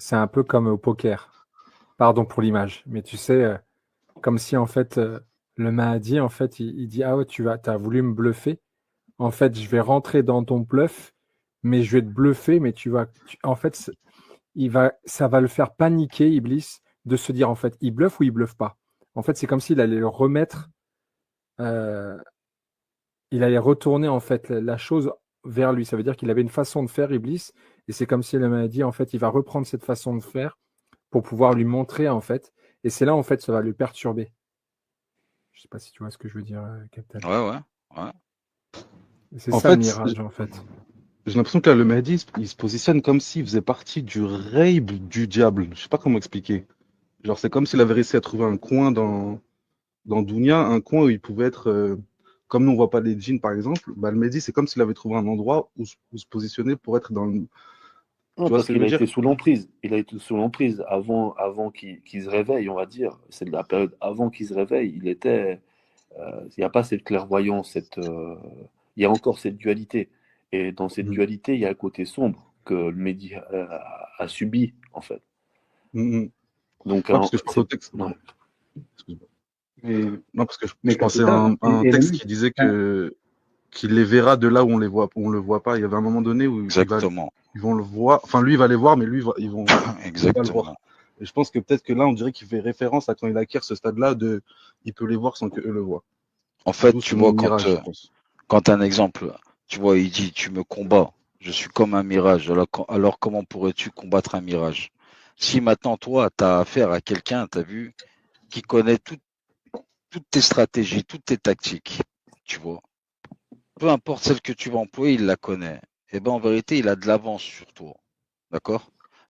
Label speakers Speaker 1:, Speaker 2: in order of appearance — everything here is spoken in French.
Speaker 1: c'est un peu comme au poker. Pardon pour l'image, mais tu sais, comme si en fait, le Mahdi, en fait, il dit, ah ouais, t'as voulu me bluffer. En fait, je vais rentrer dans ton bluff, mais je vais te bluffer, mais en fait, ça va le faire paniquer, Iblis, de se dire, en fait, il bluffe ou il bluffe pas. En fait, c'est comme s'il allait le remettre, euh, il allait retourner, en fait, la chose vers lui. Ça veut dire qu'il avait une façon de faire, Iblis, et c'est comme si le Mahdi, en fait, il va reprendre cette façon de faire pour pouvoir lui montrer, en fait, et c'est là, en fait, ça va le perturber. Je sais pas si tu vois ce que je veux dire, Captain.
Speaker 2: Ouais, ouais, ouais.
Speaker 1: Et c'est
Speaker 3: En
Speaker 1: ça le
Speaker 3: fait,
Speaker 1: mirage, en fait.
Speaker 3: j'ai l'impression que là, le Mahdi, il se positionne comme s'il faisait partie du raid du diable. Je sais pas comment expliquer. Genre, c'est comme s'il avait réussi à trouver un coin dans Dounia, un coin où il pouvait être, comme nous on voit pas les djinns par exemple, bah, le Mahdi, c'est comme s'il avait trouvé un endroit où se positionner pour être dans le.
Speaker 4: Non,
Speaker 3: Tu vois ce
Speaker 4: parce
Speaker 3: que je
Speaker 4: qu'il
Speaker 3: veux
Speaker 4: a
Speaker 3: dire?
Speaker 4: été sous l'emprise. Il a été sous l'emprise avant qu'il se réveille, on va dire. C'est de la période avant qu'il se réveille. Il n'y a pas cette clairvoyance, il y a encore cette dualité. Et dans cette
Speaker 3: Mhm.
Speaker 4: dualité, il y a un côté sombre que le Mehdi a subi, en fait.
Speaker 3: Mhm.
Speaker 4: Donc,
Speaker 3: Ouais, parce que je pensais au texte.
Speaker 4: ouais.
Speaker 3: Excuse-moi.
Speaker 5: Mais,
Speaker 3: Non, parce que
Speaker 5: mais
Speaker 3: je pensais à
Speaker 5: Capitaine,
Speaker 3: un texte
Speaker 5: ennemi,
Speaker 3: qui disait
Speaker 5: hein,
Speaker 3: que qu'il les verra de là où on le voit pas. Il y avait un moment donné où
Speaker 2: Exactement.
Speaker 3: ils vont le voir. Enfin, lui, il va les voir, mais ils vont pas le voir.
Speaker 2: Exactement.
Speaker 3: Et je pense que peut-être que là, on dirait qu'il fait référence à quand il acquiert ce stade-là il peut les voir sans que eux le voient.
Speaker 2: En fait,
Speaker 3: D'où
Speaker 2: tu
Speaker 3: ce mot
Speaker 2: vois,
Speaker 3: mirage, je pense.
Speaker 2: quand un exemple, tu vois, il dit, tu me combats, je suis comme un mirage. Alors comment pourrais-tu combattre un mirage? Si maintenant, toi, tu as affaire à quelqu'un, tu as vu, qui connaît toutes tes stratégies, toutes tes tactiques, tu vois, peu importe celle que tu vas employer, il la connaît. Et ben, en vérité, il a de l'avance sur toi. D'accord?